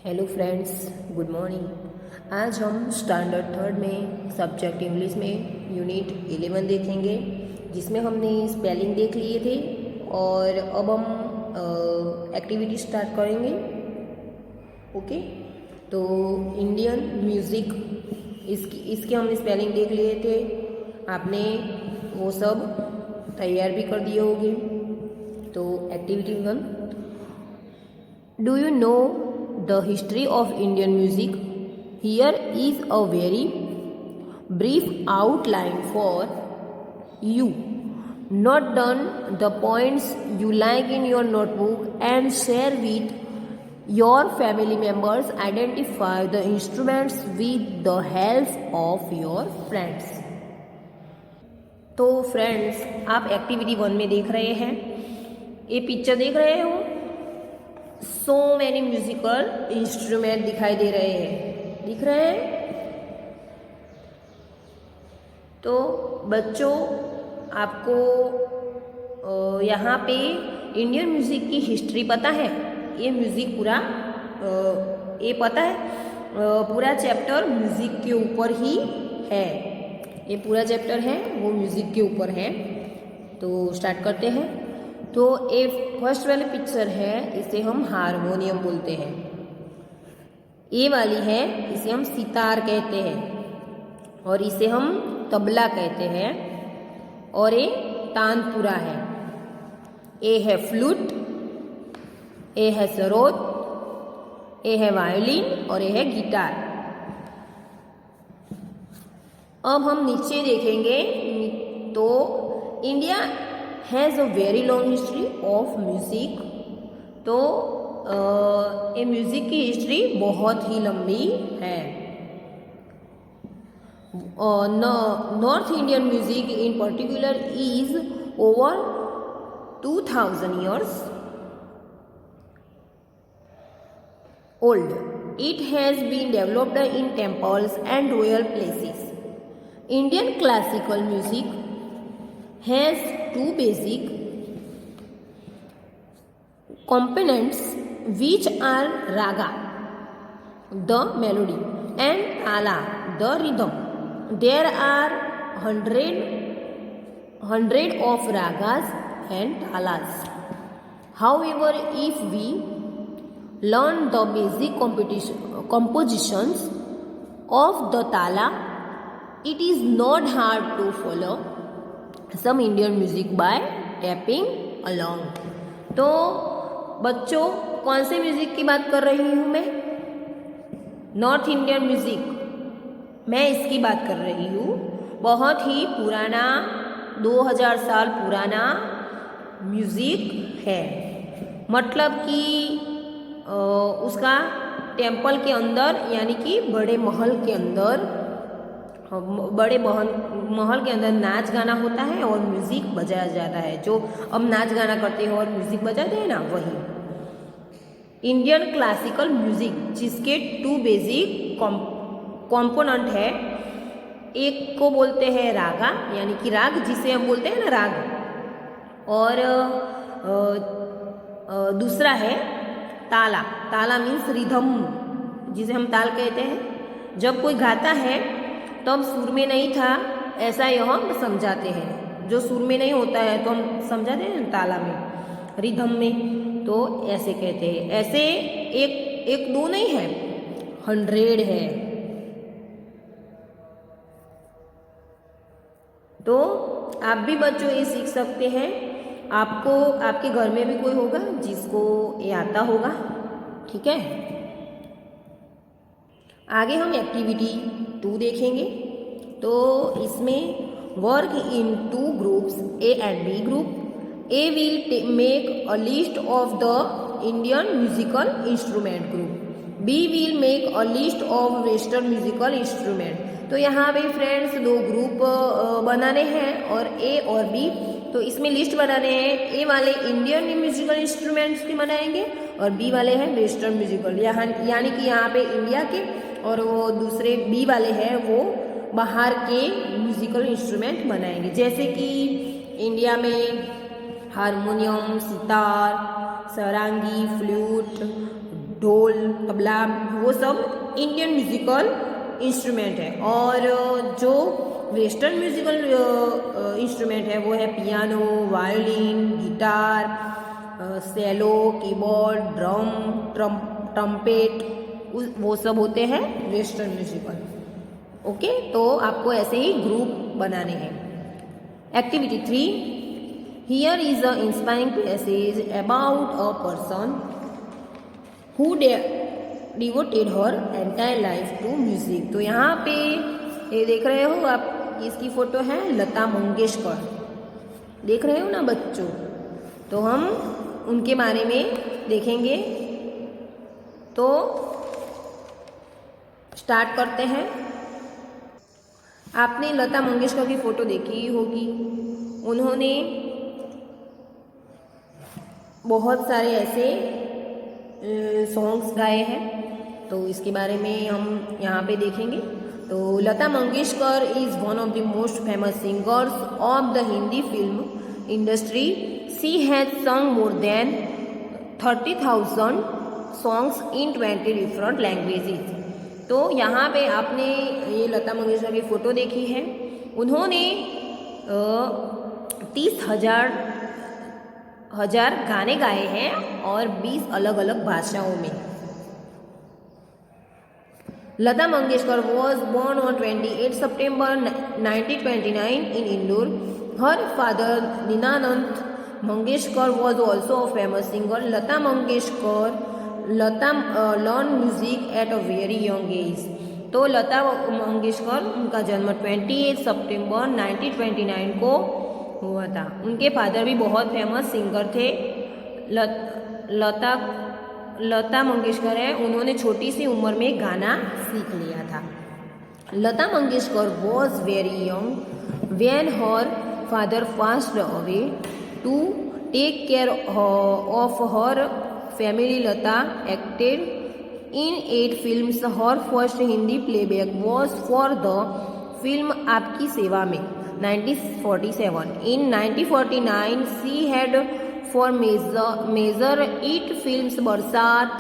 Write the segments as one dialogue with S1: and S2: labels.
S1: Hello friends, good morning. आज हम standard third में सब्जेक्ट इंग्लिश में यूनिट 11 देखेंगे, जिसमें हमने स्पेलिंग देख लिए थे और अब हम एक्टिविटी स्टार्ट करेंगे। ओके, तो इंडियन म्यूज़िक, इसके हमने स्पेलिंग देख लिए थे। आपने वो सब तैयार भी कर दिए होंगे। तो activity 1, do you know the history of Indian music? Here is a very brief outline for you. Note down the points you like in your notebook and share with your family members. Identify the instruments with the help of your friends. तो friends, आप activity 1 में देख रहे हैं, ये picture देख रहे हो। सो मैनी म्यूजिकल इंस्ट्रूमेंट दिखाई दे रहे हैं, दिख रहे हैं। तो बच्चों, आपको यहाँ पे इंडियन म्यूज़िक की हिस्ट्री पता है? ये म्यूज़िक पूरा ये पता है, पूरा चैप्टर म्यूज़िक के ऊपर ही है। ये पूरा चैप्टर है वो म्यूज़िक के ऊपर है। तो स्टार्ट करते हैं। तो ये फर्स्ट वाली पिक्चर है, इसे हम हारमोनियम बोलते हैं। ये वाली है, इसे हम सितार कहते हैं और इसे हम तबला कहते हैं। और ये तानपुरा है। ये है फ्लूट, ये है सरोद, ये है वायोलिन और ये है गिटार। अब हम नीचे देखेंगे तो India has a very long history of music. तो ये म्यूज़िक की हिस्ट्री बहुत ही लंबी है। North Indian music in particular is over 2000 years old. It has been developed in temples and royal places. Indian classical music has two basic components, which are raga, the melody, and tala, the rhythm. There are hundred of ragas and talas. However, if we learn the basic compositions of the tala, it is not hard to follow some Indian music by tapping along. तो बच्चों, कौन से music की बात कर रही हूँ मैं? नॉर्थ इंडियन म्यूज़िक, मैं इसकी बात कर रही हूँ। बहुत ही पुराना, 2000 साल पुराना म्यूज़िक है। मतलब कि उसका टेम्पल के अंदर, यानी कि बड़े महल के अंदर, महल के अंदर नाच गाना होता है और म्यूज़िक बजाया जाता है। जो अब नाच गाना करते हो और म्यूज़िक बजाते हैं ना, वही इंडियन क्लासिकल म्यूज़िक, जिसके 2 बेसिक कंपोनेंट है। एक को बोलते हैं रागा, यानी कि राग, जिसे हम बोलते हैं ना राग, और दूसरा है ताला। ताला मीन्स रिदम, जिसे हम ताल कहते हैं। जब कोई गाता है तब सुर में नहीं था, ऐसा यह हम समझाते हैं। जो सुर में नहीं होता है तो हम समझाते हैं ताला में, रिदम में, तो ऐसे कहते हैं। ऐसे एक दो नहीं है, 100 है। तो आप भी बच्चों ये सीख सकते हैं। आपको, आपके घर में भी कोई होगा जिसको ये आता होगा। ठीक है, आगे हम एक्टिविटी 2 देखेंगे। तो इसमें work in 2 groups, A and B group. A will make a list of the Indian musical instrument group. B will make a list of western musical instrument. तो यहाँ पे फ्रेंड्स 2 ग्रुप बनाने हैं, और ए और बी। तो इसमें लिस्ट बनाने हैं। ए वाले इंडियन म्यूजिकल इंस्ट्रूमेंट्स की बनाएंगे और बी वाले हैं वेस्टर्न म्यूजिकल, यानी कि यहाँ पे इंडिया के, और वो दूसरे बी वाले हैं वो बाहर के म्यूजिकल इंस्ट्रूमेंट बनाएंगे। जैसे कि इंडिया में हारमोनियम, सितार, सारंगी, फ्लूट, ढोल, तबला, वो सब इंडियन म्यूजिकल इंस्ट्रूमेंट है। और जो वेस्टर्न म्यूजिकल इंस्ट्रूमेंट है वो है पियानो, वायोलिन, गिटार, सेलो, कीबोर्ड, ड्रम, ट्रम्पेट, वो सब होते हैं वेस्टर्न म्यूजिकल। ओके, तो आपको ऐसे ही ग्रुप बनाने हैं। Activity 3, here is a inspiring passage about a person who devoted her entire life to music. तो यहाँ पे ये देख रहे हो आप, इसकी फोटो है लता मंगेशकर, देख रहे हो ना बच्चों। तो हम उनके बारे में देखेंगे। तो स्टार्ट करते हैं। आपने लता मंगेशकर की फ़ोटो देखी ही होगी। उन्होंने बहुत सारे ऐसे सॉन्ग्स गाए हैं, तो इसके बारे में हम यहाँ पे देखेंगे। तो Lata Mangeshkar is one of the most famous singers of the Hindi film industry. She has sung more than 30,000 songs in 20 different languages. तो यहाँ पे आपने ये लता मंगेशकर की फ़ोटो देखी है। उन्होंने 30,000 गाने गाए हैं और 20 अलग अलग भाषाओं में। लता Mangeshkar was born on 28 September 1929 in Indore. Her father Dinanand Mangeshkar was also a famous singer. Lata Mangeshkar learned music at a very young age. तो लता मंगेशकर उनका जन्म 28 सितंबर 1929 को हुआ था। उनके फादर भी बहुत फेमस सिंगर थे। लता मंगेशकर है, उन्होंने छोटी सी उम्र में गाना सीख लिया था। Lata Mangeshkar was very young when her father passed away to take care of her family. Lata acted in 8 films. Her first Hindi playback was for the film Aapki Seva में 1947. In 1949 she had for major 8 films बरसात,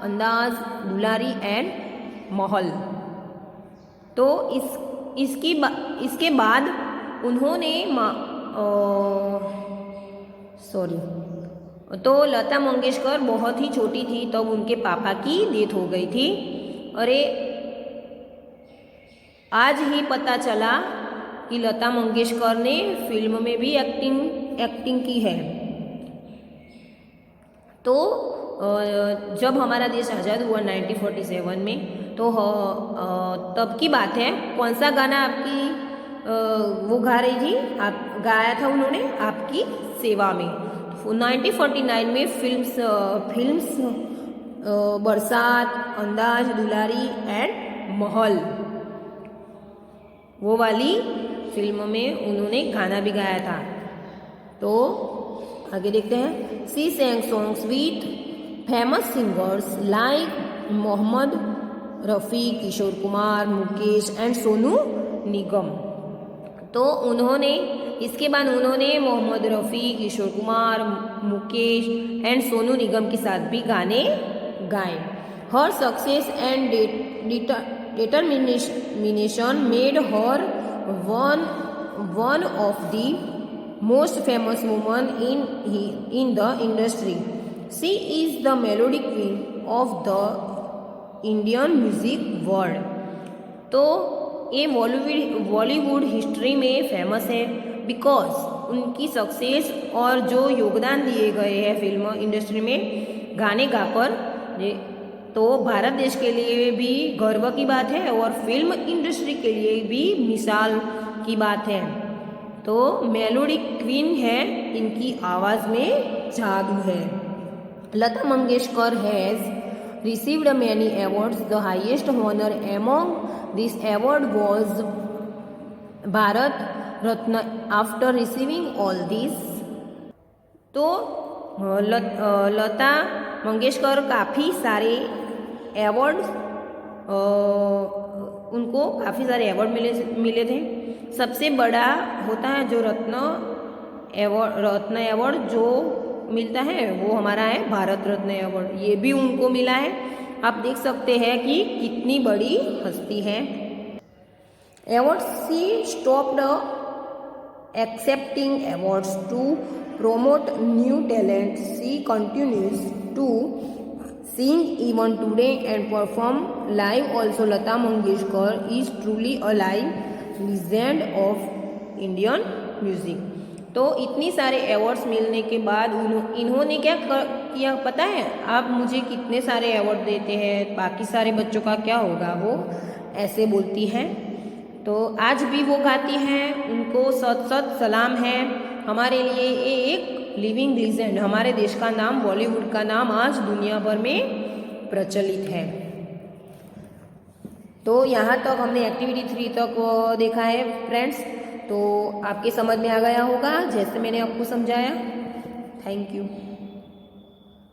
S1: अंदाज, दुलारी एंड महल। तो इसके बाद उन्होंने तो लता मंगेशकर बहुत ही छोटी थी तब तो उनके पापा की डेथ हो गई थी। अरे आज ही पता चला कि लता मंगेशकर ने फिल्म में भी एक्टिंग की है। तो जब हमारा देश आज़ाद हुआ 1947 में, तो तब की बात है। कौन सा गाना आपकी वो गा रही थी, आप गाया था उन्होंने आपकी सेवा में। 1949 में फिल्म्स बरसात, अंदाज, दुलारी एंड महल, वो वाली फिल्म में उन्होंने गाना भी गाया था। तो आगे देखते हैं। She sang songs with famous singers like Mohammed Rafi, Kishore Kumar, Mukesh and Sonu Nigam. तो उन्होंने इसके बाद उन्होंने मोहम्मद रफ़ी, किशोर कुमार, मुकेश एंड सोनू निगम के साथ भी गाने गाए। Her success and determination made her one of the most famous women in the industry. She is the melody queen of the Indian music world. तो ये बॉलीवुड हिस्ट्री में फेमस है बिकॉज उनकी सक्सेस और जो योगदान दिए गए हैं फिल्म इंडस्ट्री में गाने गाकर। तो भारत देश के लिए भी गर्व की बात है और फिल्म इंडस्ट्री के लिए भी मिसाल की बात है। तो मेलोडी क्वीन है, इनकी आवाज़ में जादू है। Lata Mangeshkar has received many awards. The highest honor among this award was Bharat Ratna. After receiving all this, तो लता मंगेशकर काफ़ी सारे एवॉर्ड, उनको काफ़ी सारे एवॉर्ड मिले थे। सबसे बड़ा होता है जो रत्न एवॉर्ड जो मिलता है वो हमारा है भारत रत्न अवार्ड, ये भी उनको मिला है। आप देख सकते हैं कि कितनी बड़ी हस्ती है। Ever she stopped accepting awards to promote new talent. She continues to sing even today and perform live also. Lata Mangeshkar is truly a live legend of Indian music. तो इतनी सारे अवार्ड्स मिलने के बाद इन्होंने क्या किया पता है? आप मुझे कितने सारे अवार्ड देते हैं, बाकी सारे बच्चों का क्या होगा, वो ऐसे बोलती हैं। तो आज भी वो गाती हैं, उनको सत सत सलाम है। हमारे लिए ये एक लिविंग लीजेंड, हमारे देश का नाम, बॉलीवुड का नाम आज दुनिया भर में प्रचलित है। तो यहाँ तक हमने एक्टिविटी 3 तक देखा है फ्रेंड्स। तो आपके समझ में आ गया होगा जैसे मैंने आपको समझाया। Thank you.